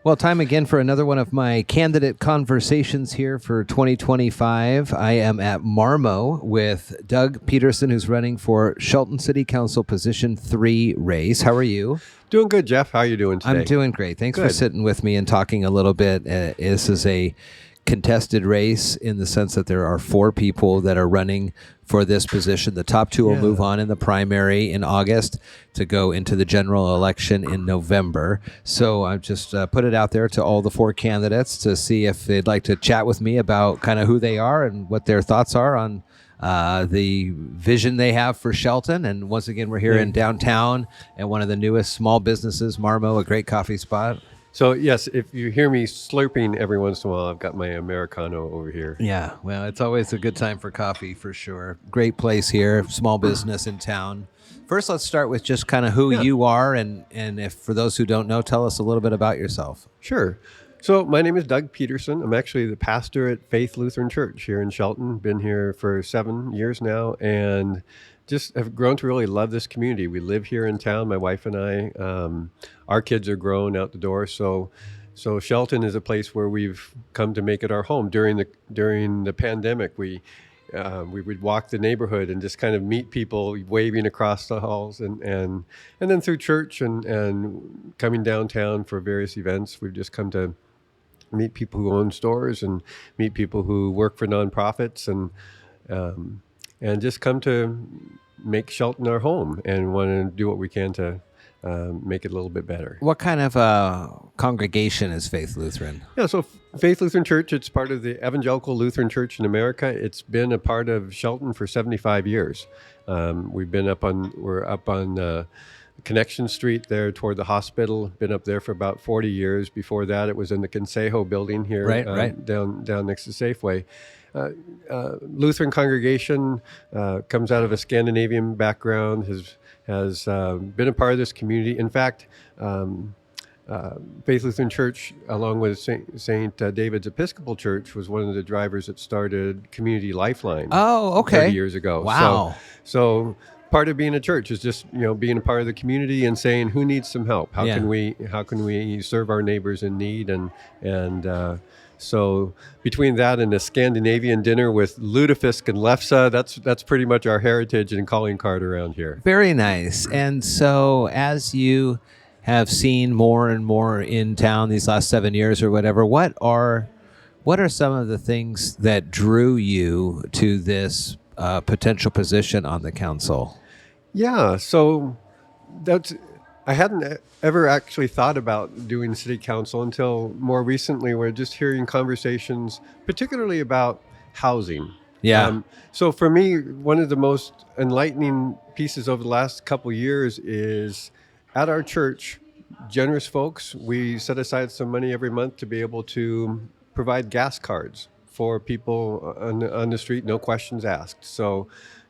Well, time again for another one of my candidate conversations here for 2025. I am at Marmo with Doug Peterson, who's running for Shelton City Council Position 3 race. How are you? Doing good, Jeff. How are you doing today? I'm doing great. Thanks for Good. sitting with me and talking a little bit. This is a contested race in the sense that there are 4 people that are running for this position. The top 2 will move on in the primary in August to go into the general election in November. So I've just put it out there to all the 4 candidates to see if they'd like to chat with me about kind of who they are and what their thoughts are on the vision they have for Shelton. And once again, we're here in downtown at one of the newest small businesses, Marmo, a great coffee spot. So, yes, if you hear me slurping every once in a while, I've got my Americano over here. Yeah, well, it's always a good time for coffee for sure. Great place here, small business in town. First, let's start with just kind of who you are. And if for those who don't know, tell us a little bit about yourself. Sure. So my name is Doug Peterson. I'm actually the pastor at Faith Lutheran Church here in Shelton. Been here for 7 years now and just have grown to really love this community. We live here in town, my wife and I. Our kids are grown out the door. So Shelton is a place where we've come to make it our home. During the pandemic, we would walk the neighborhood and just kind of meet people waving across the halls, and then through church and coming downtown for various events, we've just come to meet people who own stores and meet people who work for nonprofits and just come to make Shelton our home and want to do what we can to make it a little bit better. What kind of congregation is Faith Lutheran? Yeah, so Faith Lutheran Church, it's part of the Evangelical Lutheran Church in America. It's been a part of Shelton for 75 years. We're up on Connection Street there toward the hospital. Been up there for about 40 years. Before that, it was in the Consejo building here, right. down next to Safeway. Lutheran congregation comes out of a Scandinavian background, has been a part of this community. In fact, Faith Lutheran Church, along with St. David's Episcopal Church, was one of the drivers that started Community Lifeline. Oh, okay. 30 years ago. Wow. So part of being a church is just being a part of the community and saying who needs some help. How can we serve our neighbors in need and so between that and a Scandinavian dinner with lutefisk and lefse, that's pretty much our heritage and calling card around here. Very nice. And so as you have seen more and more in town these last 7 years or whatever, what are some of the things that drew you to this potential position on the council? Yeah, so I hadn't ever actually thought about doing city council until more recently. We're just hearing conversations, particularly about housing. Yeah. So for me, one of the most enlightening pieces over the last couple years is at our church, generous folks, we set aside some money every month to be able to provide gas cards for people on the street, no questions asked.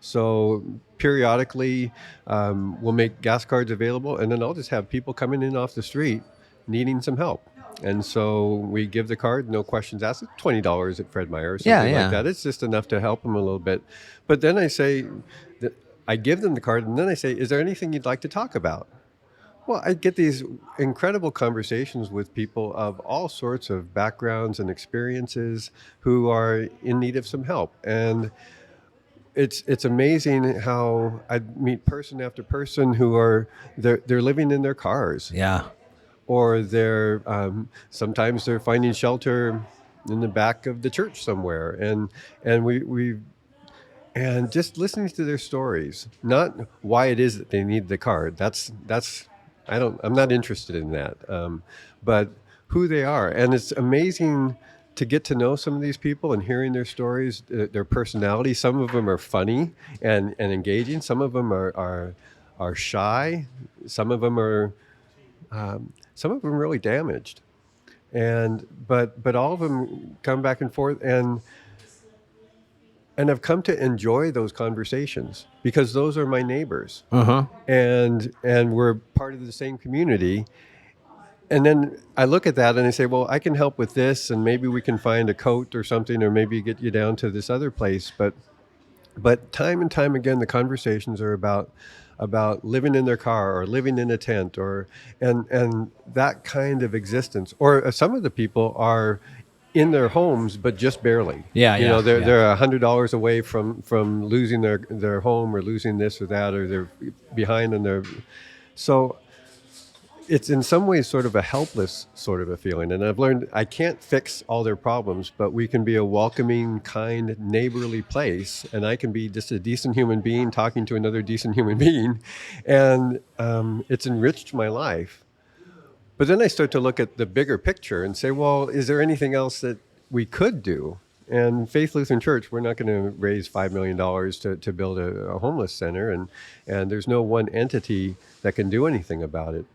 So periodically, we'll make gas cards available, and then I'll just have people coming in off the street needing some help. And so we give the card, no questions asked. It's $20 at Fred Meyer or something like that. It's just enough to help them a little bit. But then I give them the card, and then I say, is there anything you'd like to talk about? Well, I get these incredible conversations with people of all sorts of backgrounds and experiences who are in need of some help. And it's amazing how I meet person after person who they're living in their cars. Yeah. Or sometimes they're finding shelter in the back of the church somewhere. And we just listening to their stories, not why it is that they need the card. I'm not interested in that. But who they are. And it's amazing to get to know some of these people and hearing their stories, their personality. Some of them are funny and engaging. Some of them are shy. Some of them are really damaged. But all of them come back and forth and I've come to enjoy those conversations because those are my neighbors. Uh-huh. And we're part of the same community. And then I look at that and I say, well, I can help with this, and maybe we can find a coat or something, or maybe get you down to this other place. But time and time again, the conversations are about about living in their car or living in a tent, or and that kind of existence. Or some of the people are in their homes, but just barely. They're $100 away from losing their home, or losing this or that, or they're behind on their. So it's in some ways sort of a helpless sort of a feeling. And I've learned I can't fix all their problems, but we can be a welcoming, kind, neighborly place. And I can be just a decent human being talking to another decent human being. And it's enriched my life. But then I start to look at the bigger picture and say, well, is there anything else that we could do? And Faith Lutheran Church, we're not going to raise $5 million to build a homeless center. And there's no one entity that can do anything about it.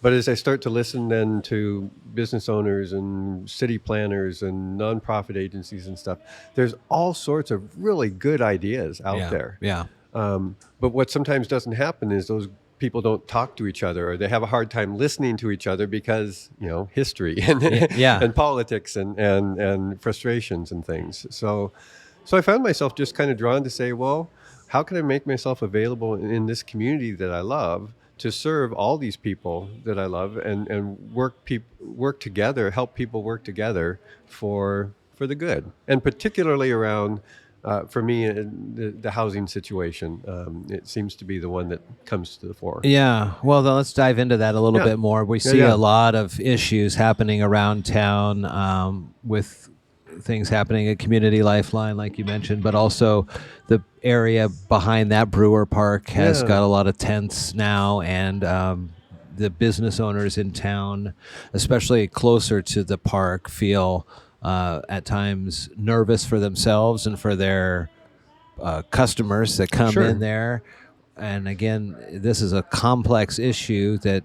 But as I start to listen then to business owners and city planners and nonprofit agencies and stuff, there's all sorts of really good ideas out there. Yeah. But what sometimes doesn't happen is those people don't talk to each other, or they have a hard time listening to each other because, history and and politics and frustrations and things. So I found myself just kind of drawn to say, well, how can I make myself available in this community that I love, to serve all these people that I love, and work together, help people work together for the good, and particularly around, for me, the housing situation. It seems to be the one that comes to the fore. Yeah. Well, then let's dive into that a little bit more. We see a lot of issues happening around town, with things happening at Community Lifeline, like you mentioned, but also the area behind that, Brewer Park, has got a lot of tents now, and the business owners in town, especially closer to the park, feel at times nervous for themselves and for their customers that come in there. And again, this is a complex issue that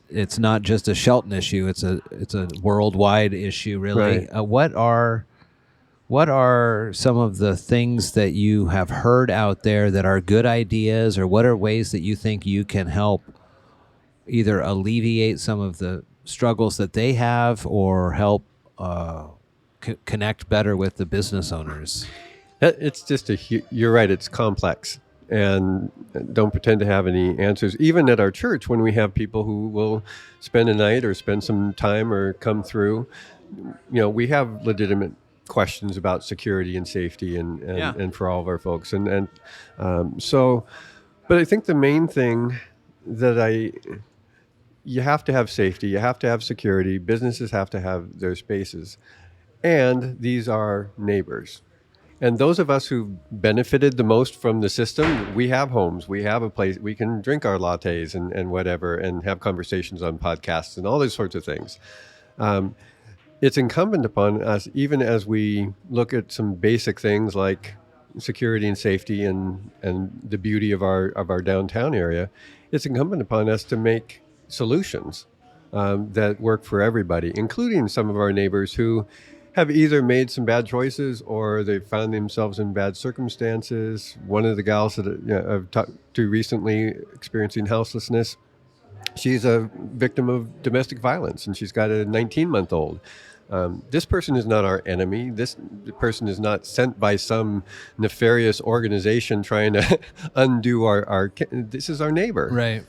it's not just a Shelton issue. It's a worldwide issue, really. Right. What are some of the things that you have heard out there that are good ideas, or what are ways that you think you can help either alleviate some of the struggles that they have, or help connect better with the business owners? It's just you're right. It's complex. And don't pretend to have any answers. Even at our church, when we have people who will spend a night or spend some time or come through, we have legitimate questions about security and safety and for all of our folks. But I think the main thing that you have to have safety, you have to have security, businesses have to have their spaces, and these are neighbors. And those of us who benefited the most from the system, we have homes, we have a place, we can drink our lattes and whatever, and have conversations on podcasts and all those sorts of things. It's incumbent upon us, even as we look at some basic things like security and safety and the beauty of our downtown area, it's incumbent upon us to make solutions that work for everybody, including some of our neighbors who have either made some bad choices or they've found themselves in bad circumstances. One of the gals that I've talked to recently experiencing houselessness, she's a victim of domestic violence, and she's got a 19-month-old. This person is not our enemy. This person is not sent by some nefarious organization trying to undo our. This is our neighbor. Right.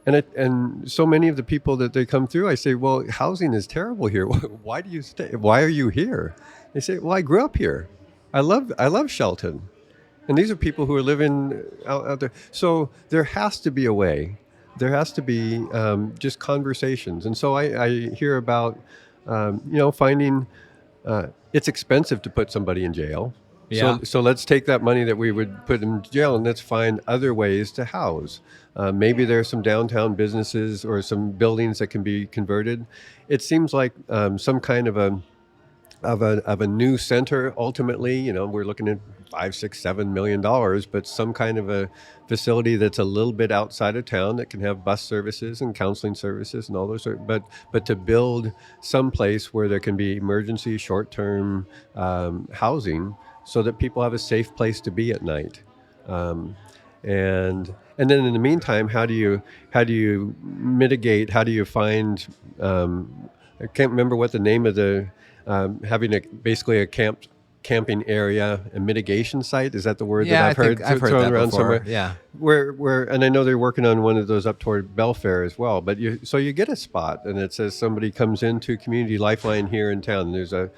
And so many of the people that they come through, I say, well, housing is terrible here. Why do you stay? Why are you here? They say, well, I grew up here. I love Shelton. And these are people who are living out there. So there has to be a way. There has to be just conversations. And so I hear about, finding it's expensive to put somebody in jail. Yeah. So let's take that money that we would put in jail and let's find other ways to house. Maybe there are some downtown businesses or some buildings that can be converted. It seems like some kind of a new center. Ultimately, we're looking at $5, $6, $7 million, but some kind of a facility that's a little bit outside of town that can have bus services and counseling services and all those. But to build some place where there can be emergency short-term housing, so that people have a safe place to be at night. And then in the meantime, how do you mitigate? How do you find? I can't remember what the name of the having basically a camp camping area, a mitigation site. Is that the word Yeah, that I've heard I've heard thrown that around before. somewhere? Yeah. Where, and I know they're working on one of those up toward Belfair as well. But you get a spot, and it says somebody comes into Community Lifeline here in town. There's a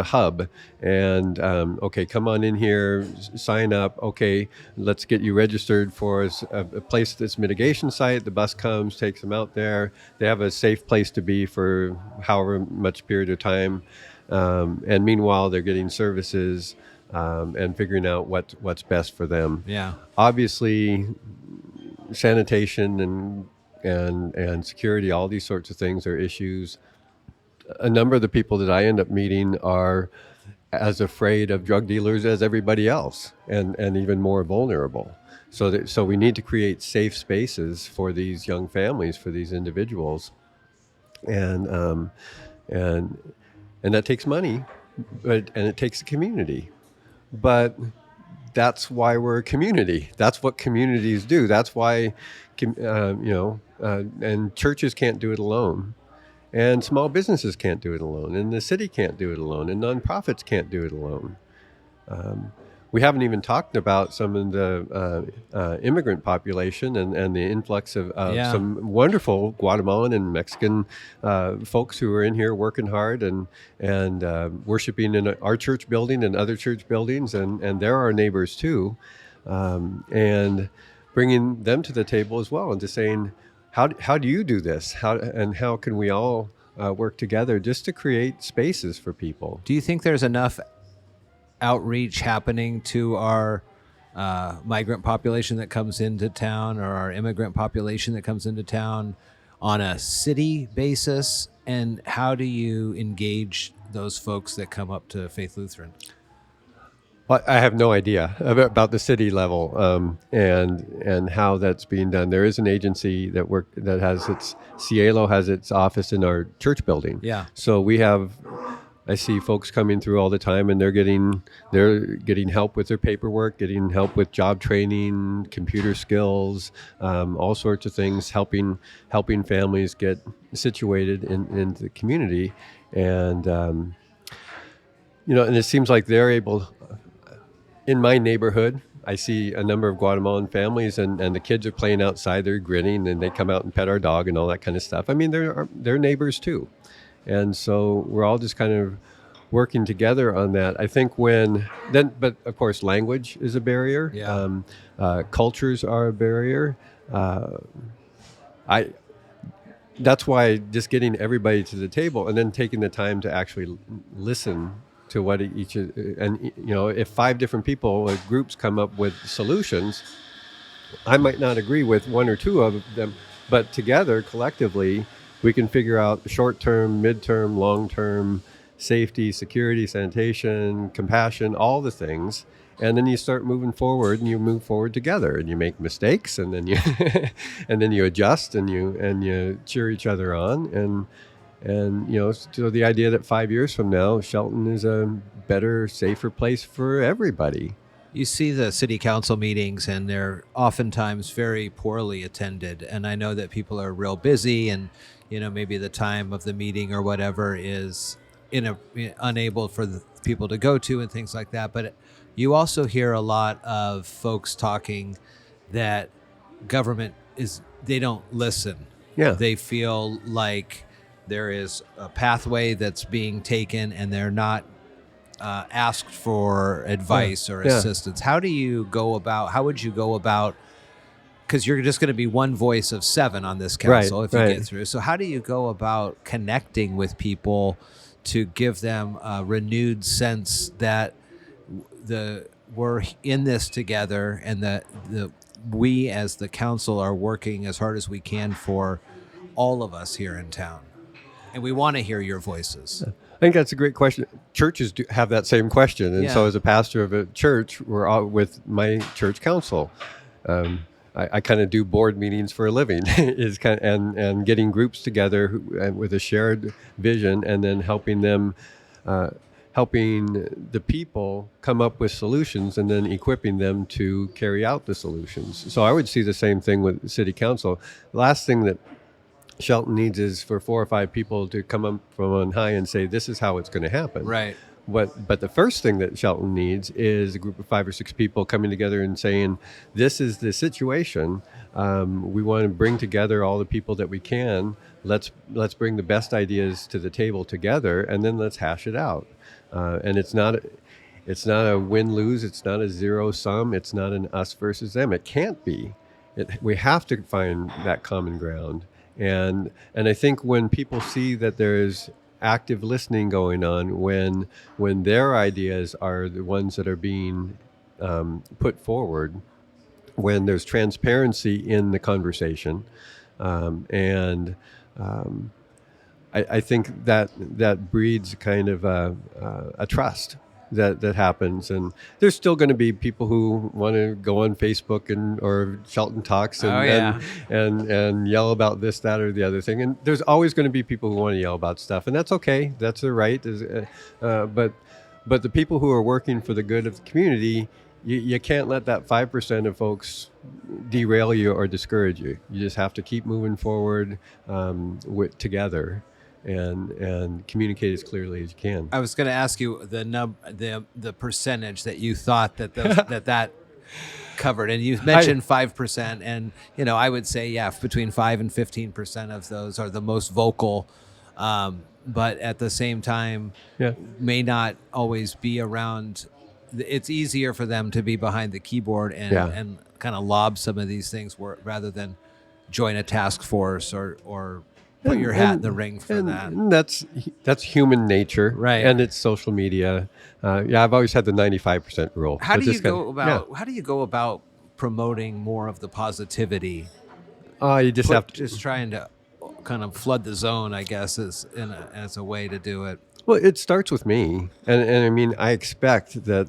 hub, and okay, come on in here, sign up. Okay, let's get you registered for a place that's mitigation site. The bus comes, takes them out there. They have a safe place to be for however much period of time. And meanwhile, they're getting services and figuring out what's best for them. Yeah. Obviously, sanitation and security, all these sorts of things are issues. A number of the people that I end up meeting are as afraid of drug dealers as everybody else, and even more vulnerable. So we need to create safe spaces for these young families, for these individuals, and that takes money, and it takes a community. But that's why we're a community. That's what communities do. That's why, and churches can't do it alone. And small businesses can't do it alone. And the city can't do it alone. And nonprofits can't do it alone. We haven't even talked about some of the immigrant population and the influx of some wonderful Guatemalan and Mexican folks who are in here working hard and worshiping in our church building and other church buildings, and they're our neighbors too, and bringing them to the table as well, and just saying, how do you do this? How can we all work together just to create spaces for people? Do you think there's enough outreach happening to our migrant population that comes into town, or our immigrant population that comes into town, on a city basis? And how do you engage those folks that come up to Faith Lutheran? Well, I have no idea about the city level and how that's being done. There is an agency that has its CIELO has its office in our church building. Yeah. So I see folks coming through all the time, and they're getting help with their paperwork, getting help with job training, computer skills, all sorts of things, helping families get situated in the community, and and it seems like they're able. In my neighborhood, I see a number of Guatemalan families, and the kids are playing outside. They're grinning, and they come out and pet our dog and all that kind of stuff. I mean, they're neighbors too. And so we're all just kind of working together on that. I think but of course, language is a barrier. Yeah. Cultures are a barrier. That's why just getting everybody to the table and then taking the time to actually listen to what each, and if 5 different people, groups come up with solutions, I might not agree with 1 or 2 of them, but together, collectively, we can figure out short-term, mid-term, long-term safety, security, sanitation, compassion, all the things. And then you start moving forward, and you move forward together, and you make mistakes, and then you and then you adjust, and you cheer each other on, and so the idea that 5 years from now, Shelton is a better, safer place for everybody. You see the city council meetings, and they're oftentimes very poorly attended. And I know that people are real busy, and maybe the time of the meeting or whatever is unable for the people to go to and things like that. But you also hear a lot of folks talking that government they don't listen. Yeah. They feel like there is a pathway that's being taken, and they're not asked for advice or assistance. How would you go about, because you're just going to be one voice of 7 on this council if you get through. So how do you go about connecting with people to give them a renewed sense that we're in this together, and that we as the council are working as hard as we can for all of us here in town, and we want to hear your voices? I think that's a great question. Churches do have that same question, and so as a pastor of a church, we're all with my church council. I kind of do board meetings for a living, and getting groups together with a shared vision, and then helping the people come up with solutions, and then equipping them to carry out the solutions. So I would see the same thing with the city council. The last thing that Shelton needs is for 4 or 5 people to come up from on high and say, this is how it's going to happen. Right. But the first thing that Shelton needs is a group of 5 or 6 people coming together and saying, "This is the situation. We want to bring together all the people that we can. Let's bring the best ideas to the table together, and then let's hash it out." And it's not a win-lose. It's not a zero-sum. It's not an us versus them. It can't be. We have to find that common ground. And I think when people see that there's active listening going on, when their ideas are the ones that are being put forward, when there's transparency in the conversation, and I think that breeds kind of a trust that happens. And there's still going to be people who want to go on Facebook or Shelton Talks and yell about this, that, or the other thing. And there's always going to be people who want to yell about stuff, and that's okay. That's their right. But the people who are working for the good of the community, you can't let that 5% of folks derail you or discourage you. You just have to keep moving forward together. And communicate as clearly as you can. I was going to ask you the percentage that you thought that covered, and you mentioned 5%, and I would say between 5 and 15% of those are the most vocal, but at the same time, may not always be around. It's easier for them to be behind the keyboard and kind of lob some of these things rather than join a task force or put your hat in the ring for that. And that's human nature, right? And it's social media. I've always had the 95% rule. How do you go about promoting more of the positivity? You just have to just trying to kind of flood the zone, I guess, as a way to do it. Well, it starts with me, and I mean, I expect that.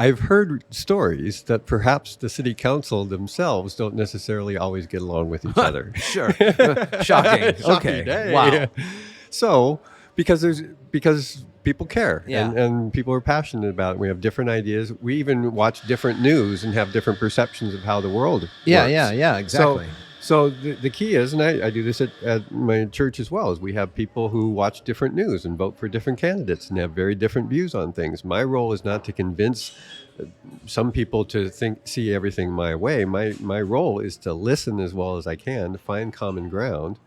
I've heard stories that perhaps the city council themselves don't necessarily always get along with each other. Sure. Shocking. Okay. Day. Wow. So, because people care and people are passionate about it. We have different ideas. We even watch different news and have different perceptions of how the world works. Yeah, exactly. So the key is, and I do this at my church as well, is we have people who watch different news and vote for different candidates and have very different views on things. My role is not to convince some people to see everything my way. My role is to listen as well as I can, to find common ground.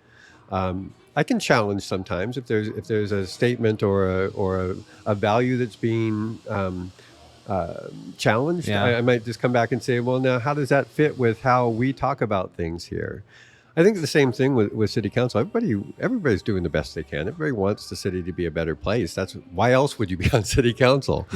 I can challenge sometimes if there's a statement or a value that's being challenged. I might just come back and say, well, now how does that fit with how we talk about things here? I think the same thing with city council. Everybody's doing the best they can. Everybody wants the city to be a better place. That's why else would you be on city council?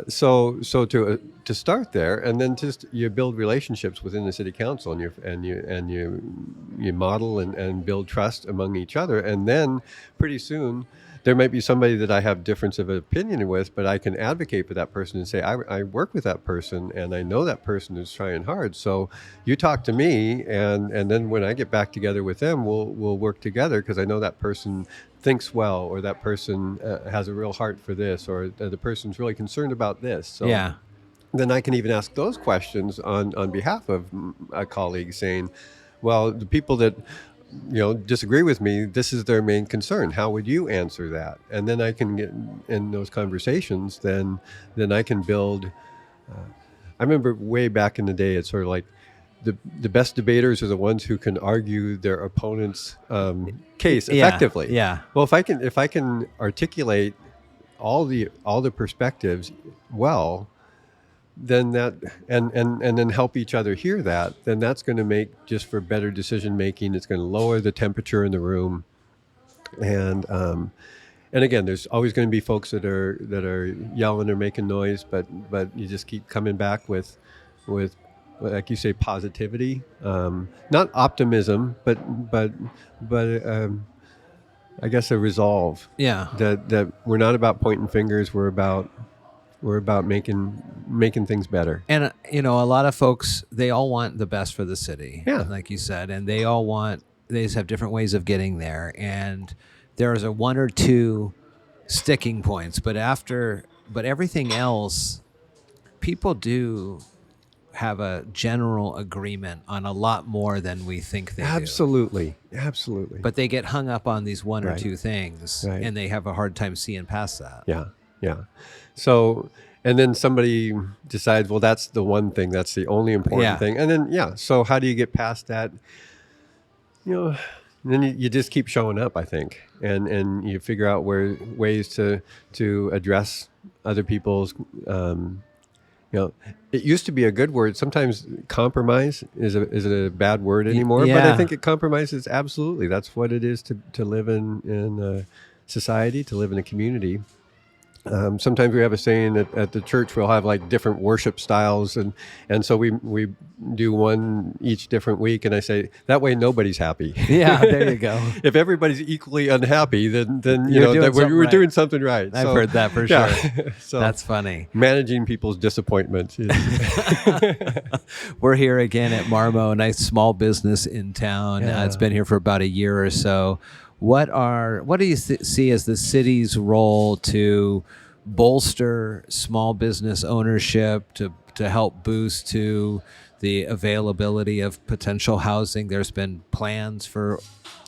So to start there, and then just you build relationships within the city council, and you model and build trust among each other, and then pretty soon there might be somebody that I have difference of opinion with, but I can advocate for that person and say, I work with that person and I know that person is trying hard. So you talk to me, and then when I get back together with them, we'll work together because I know that person thinks well, or that person has a real heart for this, or the person's really concerned about this. So then I can even ask those questions on behalf of a colleague, saying, well, the people that disagree with me, this is their main concern. How would you answer that? And then I can get in those conversations, then I can build. I remember way back in the day, it's sort of like the best debaters are the ones who can argue their opponent's case effectively. Well, if I can articulate all the perspectives well, then that and then help each other hear that, then that's going to make just for better decision making. It's going to lower the temperature in the room, and again, there's always going to be folks that are yelling or making noise, but you just keep coming back with like you say, positivity, not optimism, but I guess a resolve. That we're not about pointing fingers. We're about making things better. And a lot of folks, they all want the best for the city, like you said, and they just have different ways of getting there. And there's a one or two sticking points, but everything else, people do have a general agreement on a lot more than we think they do. Absolutely. But they get hung up on these one or Right. two things, Right. and they have a hard time seeing past that. Yeah. So, and then somebody decides, well, that's the one thing, that's the only important thing. And then, so how do you get past that? And then you just keep showing up, I think, and you figure out ways to address other people's, it used to be a good word. Sometimes compromise is a bad word anymore, but I think compromise is absolutely, that's what it is to live in society, to live in a community. Sometimes we have a saying that at the church we'll have like different worship styles, and so we do one each different week, and I say that way nobody's happy. Yeah, there you go. If everybody's equally unhappy, then we're doing something right. I've heard that for sure. So that's funny. Managing people's disappointment. We're here again at Marmo, a nice small business in town. It's been here for about a year or so. What do you see as the city's role to bolster small business ownership, to help boost to the availability of potential housing? There's been plans for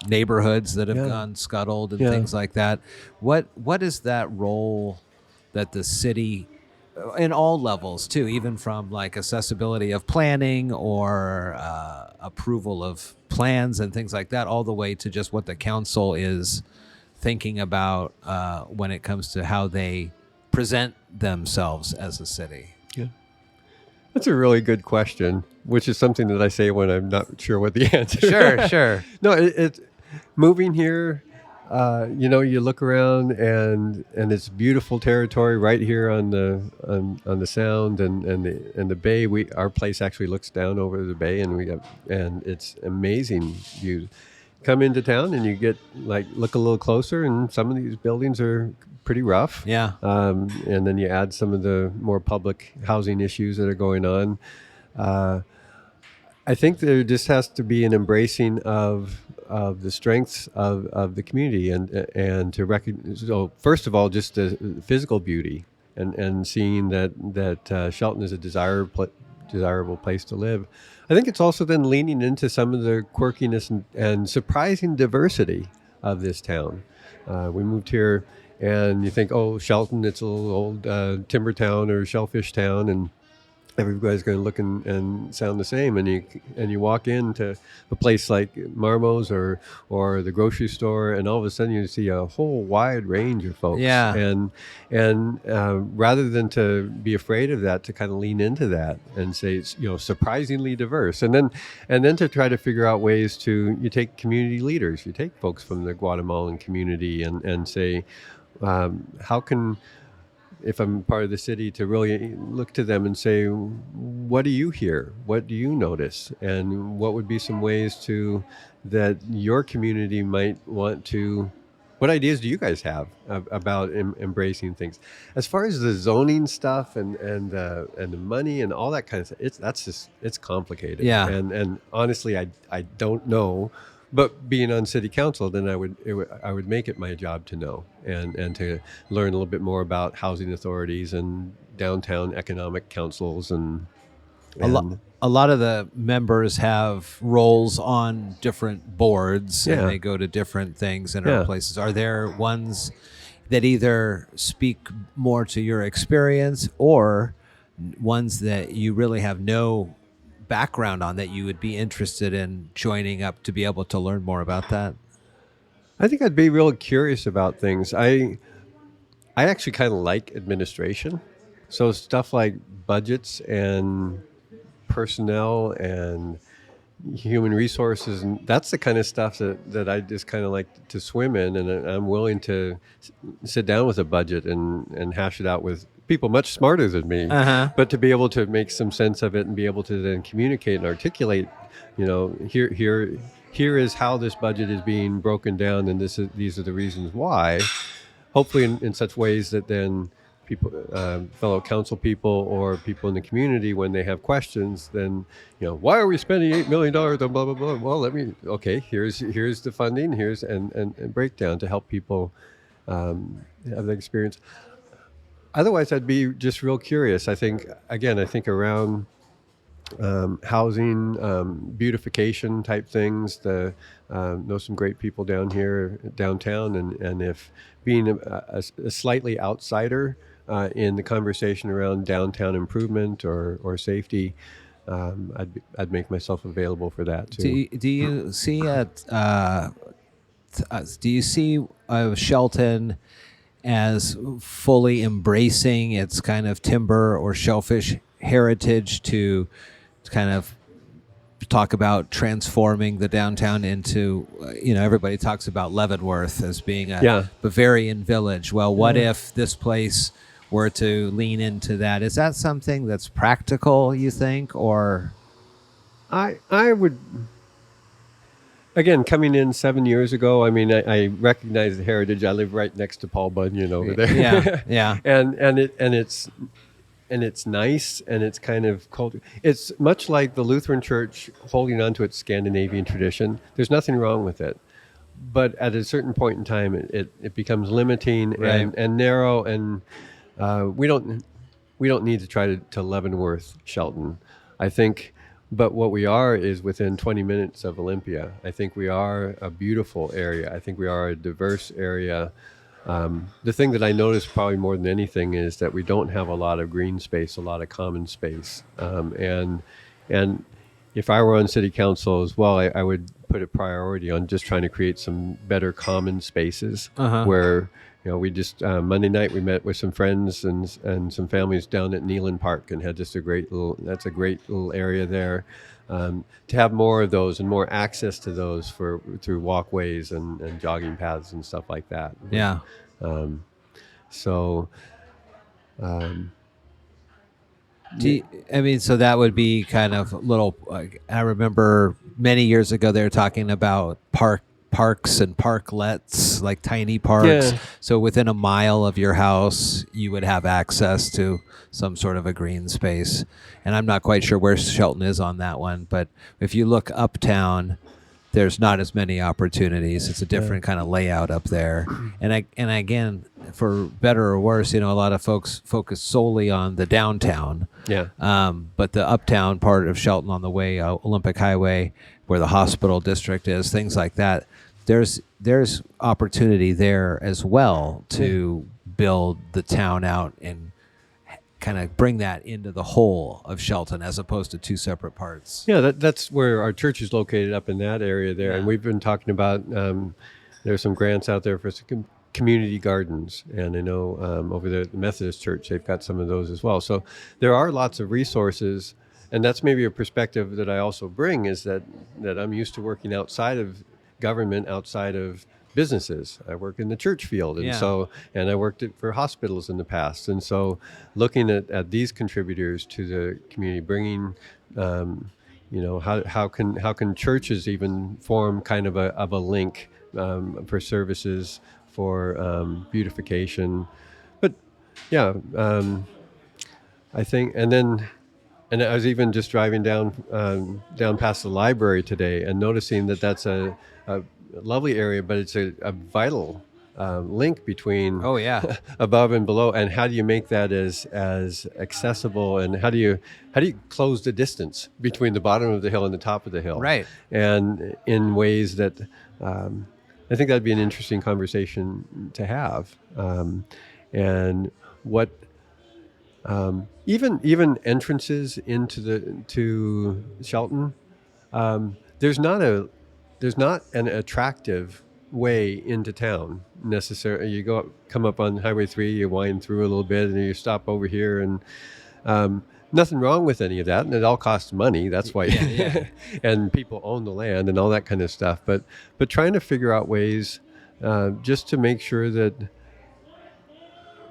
neighborhoods that have gone scuttled and things like that. What is that role that the city, in all levels too, even from like accessibility of planning or approval of plans and things like that, all the way to just what the council is thinking about when it comes to how they present themselves as a city? Yeah, that's a really good question, which is something that I say when I'm not sure what the answer is. Sure. No, it's moving here. You look around and it's beautiful territory right here on the Sound and the bay. Our place actually looks down over the bay, and it's amazing views. Come into town and you get look a little closer, and some of these buildings are pretty rough. Yeah. And then you add some of the more public housing issues that are going on. I think there just has to be an embracing of the strengths of the community and to recognize. So first of all, just the physical beauty and seeing that Shelton is a desirable place to live. I think it's also then leaning into some of the quirkiness and surprising diversity of this town. We moved here, and you think, oh, Shelton, it's a little old timber town or shellfish town, and everybody's going to look and sound the same. And you walk into a place like Marmo's or the grocery store, and all of a sudden you see a whole wide range of folks. Yeah. And rather than to be afraid of that, to kind of lean into that and say it's surprisingly diverse, and then to try to figure out ways you take community leaders, you take folks from the Guatemalan community and say, how can, if I'm part of the city, to really look to them and say, what do you hear? What do you notice? And what would be some ways that your community might want to, what ideas do you guys have about embracing things? As far as the zoning stuff and the money and all that kind of stuff, it's complicated. Yeah. And honestly, I don't know. But being on city council, then I would make it my job to know and to learn a little bit more about housing authorities and downtown economic councils and a lot of the members have roles on different boards and they go to different things in other places. Are there ones that either speak more to your experience or ones that you really have no background on that you would be interested in joining up to be able to learn more about that? I think I'd be real curious about things. I actually kind of like administration. So stuff like budgets and personnel and human resources, and that's the kind of stuff that I just kind of like to swim in, and I'm willing to sit down with a budget and hash it out with people much smarter than me, but to be able to make some sense of it and be able to then communicate and articulate, here is how this budget is being broken down, and these are the reasons why, hopefully in such ways that then people, fellow council people or people in the community, when they have questions, then, why are we spending $8 million on blah, blah, blah? Well, here's the funding, and breakdown to help people have the experience. Otherwise, I'd be just real curious. I think around housing, beautification type things. Know some great people down here downtown, and if being a slightly outsider in the conversation around downtown improvement or safety, I'd make myself available for that too. Do you see do you see Shelton as fully embracing its kind of timber or shellfish heritage to kind of talk about transforming the downtown into, everybody talks about Leavenworth as being a Bavarian village. Well, what if this place were to lean into that? Is that something that's practical, you think, or? I would, again, coming in 7 years ago, I mean, I recognize the heritage. I live right next to Paul Bunyan over there. Yeah. And it's nice, and it's kind of culture. It's much like the Lutheran Church holding on to its Scandinavian tradition. There's nothing wrong with it, but at a certain point in time, it becomes limiting and narrow, and we don't need to try to Leavenworth Shelton, I think. But what we are is within 20 minutes of Olympia. I think we are a beautiful area. I think we are a diverse area. The thing that I notice probably more than anything is that we don't have a lot of green space, a lot of common space. And if I were on city council as well, I would put a priority on just trying to create some better common spaces where, we just, Monday night we met with some friends and some families down at Neelan Park and had just a great little area there. To have more of those and more access to those through walkways and jogging paths and stuff like that. Yeah. So that would be kind of little. I remember many years ago they were talking about parks and parklets, like tiny parks. Yeah. So within a mile of your house, you would have access to some sort of a green space. And I'm not quite sure where Shelton is on that one, but if you look uptown, there's not as many opportunities. It's a different kind of layout up there. And again, for better or worse, a lot of folks focus solely on the downtown. Yeah. But the uptown part of Shelton on the way, Olympic Highway, where the hospital district is, things like that, there's opportunity there as well to build the town out and kind of bring that into the whole of Shelton as opposed to two separate parts. Yeah, that's where our church is located, up in that area there. Yeah. And we've been talking about, there's some grants out there for some community gardens. And I know over there at the Methodist Church, they've got some of those as well. So there are lots of resources. And that's maybe a perspective that I also bring, is that I'm used to working outside of government, outside of businesses. I work in the church field, and I worked for hospitals in the past. And so looking at these contributors to the community, bringing, how can churches even form kind of a link for services, for beautification. But yeah, I think, and I was even just driving down past the library today and noticing that that's a lovely area, but it's a vital link between above and below. And how do you make that as accessible? And how do you close the distance between the bottom of the hill and the top of the hill? Right. And in ways that I think that'd be an interesting conversation to have. And what even entrances to Shelton, there's not an attractive way into town necessarily. You come up on Highway 3, you wind through a little bit, and you stop over here, and nothing wrong with any of that, and it all costs money. That's why, and people own the land and all that kind of stuff. But trying to figure out ways just to make sure that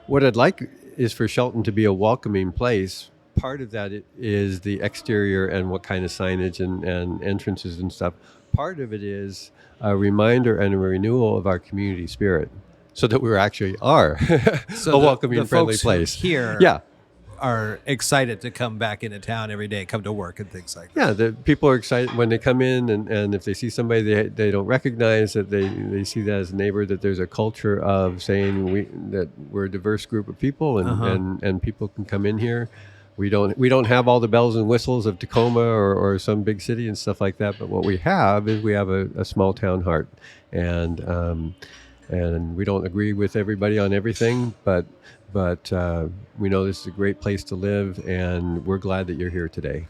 what I'd like is for Shelton to be a welcoming place. Part of that is the exterior and what kind of signage and entrances and stuff. Part of it is a reminder and a renewal of our community spirit, so that we actually are a welcoming, friendly place. Here are excited to come back into town every day, come to work and things like that. Yeah, the people are excited when they come in, and if they see somebody they don't recognize, that they see that as a neighbor, that there's a culture of saying that we're a diverse group of people, and people can come in here. We don't have all the bells and whistles of Tacoma or some big city and stuff like that. But what we have is we have a small town heart, and we don't agree with everybody on everything, but we know this is a great place to live, and we're glad that you're here today.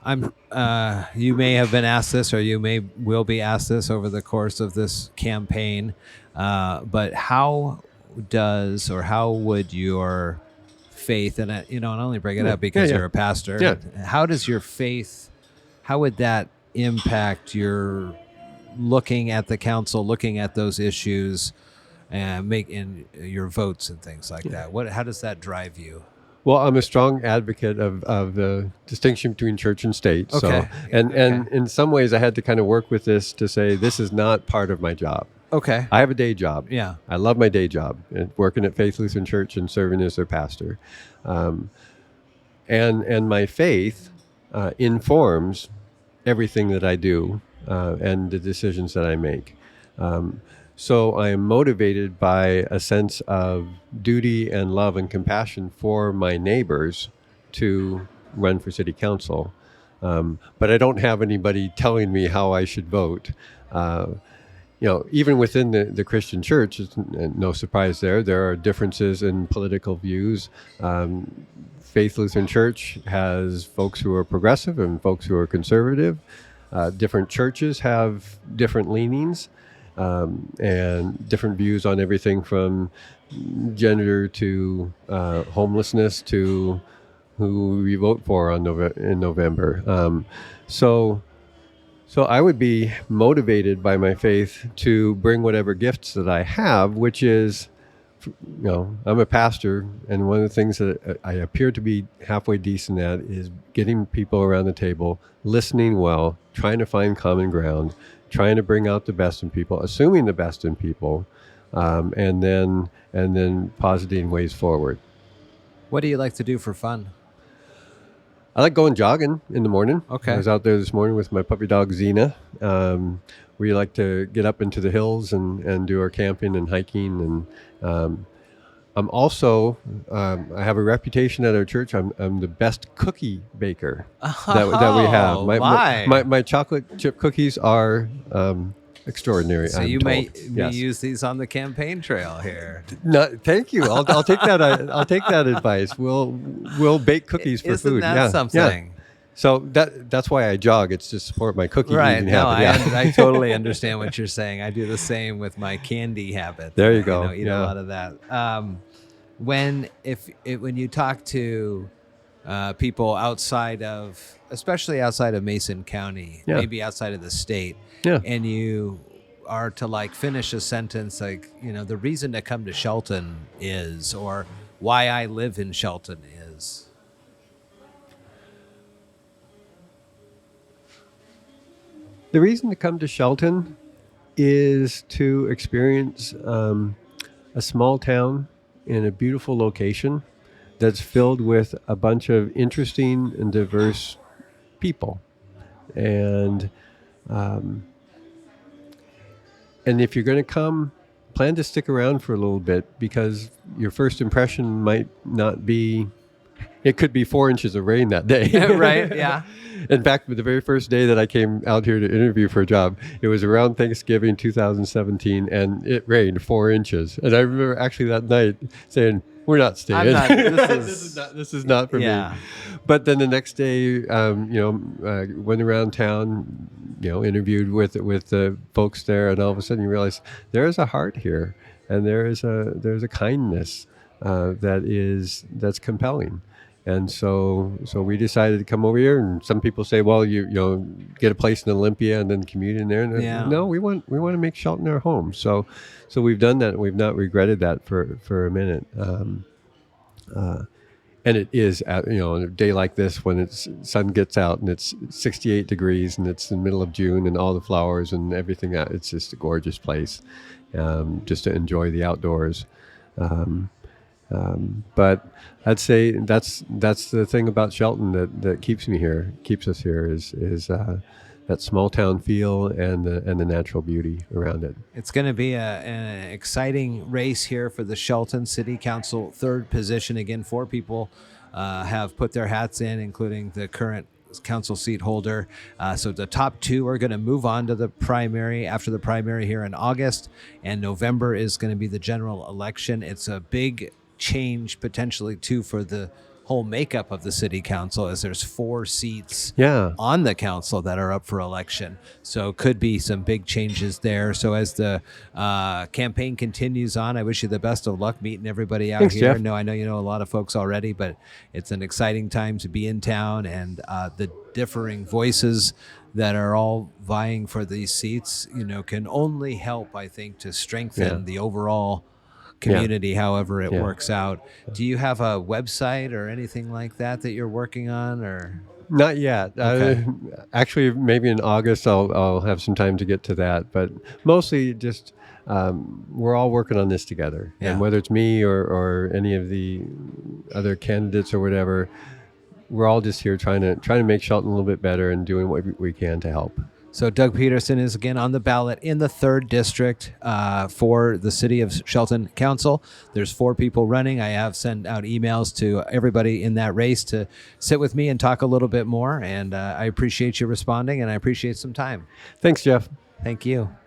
You may have been asked this, or will be asked this over the course of this campaign, but how would your faith, and I only bring it up because you're a pastor. Yeah. How does your faith, how would that impact your looking at the council, looking at those issues, and making your votes and things like that? How does that drive you? Well, I'm a strong advocate of the distinction between church and state. Okay. So, and in some ways, I had to kind of work with this to say this is not part of my job. Okay. I have a day job. Yeah. I love my day job, working at Faith Lutheran Church and serving as their pastor. And my faith informs everything that I do and the decisions that I make. So I am motivated by a sense of duty and love and compassion for my neighbors to run for city council. But I don't have anybody telling me how I should vote. Even within the Christian church, it's no surprise there are differences in political views. Faith Lutheran Church has folks who are progressive and folks who are conservative. Different churches have different leanings. And different views on everything from gender to homelessness to who we vote for in November. So I would be motivated by my faith to bring whatever gifts that I have, which is, I'm a pastor, and one of the things that I appear to be halfway decent at is getting people around the table, listening well, trying to find common ground, trying to bring out the best in people, assuming the best in people, and then positing ways forward. What do you like to do for fun? I like going jogging in the morning. Okay. I was out there this morning with my puppy dog Xena. We like to get up into the hills and do our camping and hiking. And I'm also, I have a reputation at our church. I'm the best cookie baker that we have. My chocolate chip cookies are extraordinary. So you may use these on the campaign trail here. No, thank you. I'll take that. I'll take that advice. We'll bake cookies for Isn't food. that something? Yeah. So that's why I jog. It's to support my cookie eating habit. I totally understand what you're saying. I do the same with my candy habit. There you go. Eat a lot of that. When you talk to people especially outside of Mason County, maybe outside of the state, and you are to finish a sentence the reason to come to Shelton is, or why I live in Shelton is. The reason to come to Shelton is to experience a small town in a beautiful location that's filled with a bunch of interesting and diverse people. And if you're going to come, plan to stick around for a little bit, because your first impression might not be, it could be 4 inches of rain that day. Right, yeah. In fact, the very first day that I came out here to interview for a job, it was around Thanksgiving 2017, and it rained 4 inches. And I remember actually that night saying, we're not staying. This is not for me. But then the next day, went around town, interviewed with the folks there, and all of a sudden you realize there is a heart here, and there's a kindness that's compelling. And so we decided to come over here. And some people say, well, you get a place in Olympia and then commute in there. And no, we want to make Shelton our home. So we've done that, and we've not regretted that for a minute. And it is, on a day like this when sun gets out and it's 68 degrees and it's in the middle of June and all the flowers and everything, it's just a gorgeous place, just to enjoy the outdoors. But I'd say that's the thing about Shelton that keeps us here is that small town feel and the natural beauty around it. It's going to be an exciting race here for the Shelton City Council 3rd position. Again, 4 people have put their hats in, including the current council seat holder. So the top 2 are going to move on to the primary after the primary here in August, and November is going to be the general election. It's a big change potentially too for the whole makeup of the city council, as there's 4 seats on the council that are up for election. So could be some big changes there. So as the campaign continues on, I wish you the best of luck meeting everybody out Thanks, here. Jeff. No, I know you know a lot of folks already, but it's an exciting time to be in town, and the differing voices that are all vying for these seats, can only help, I think, to strengthen the overall community, however it works out. Do you have a website or anything like that you're working on, or? Not yet. Okay. Actually, maybe in August I'll have some time to get to that. But mostly just we're all working on this together. Yeah. And whether it's me or any of the other candidates or whatever, we're all just here trying to make Shelton a little bit better and doing what we can to help. So Doug Peterson is again on the ballot in the 3rd district for the City of Shelton Council. There's 4 people running. I have sent out emails to everybody in that race to sit with me and talk a little bit more. And I appreciate you responding, and I appreciate some time. Thanks, Jeff. Thank you.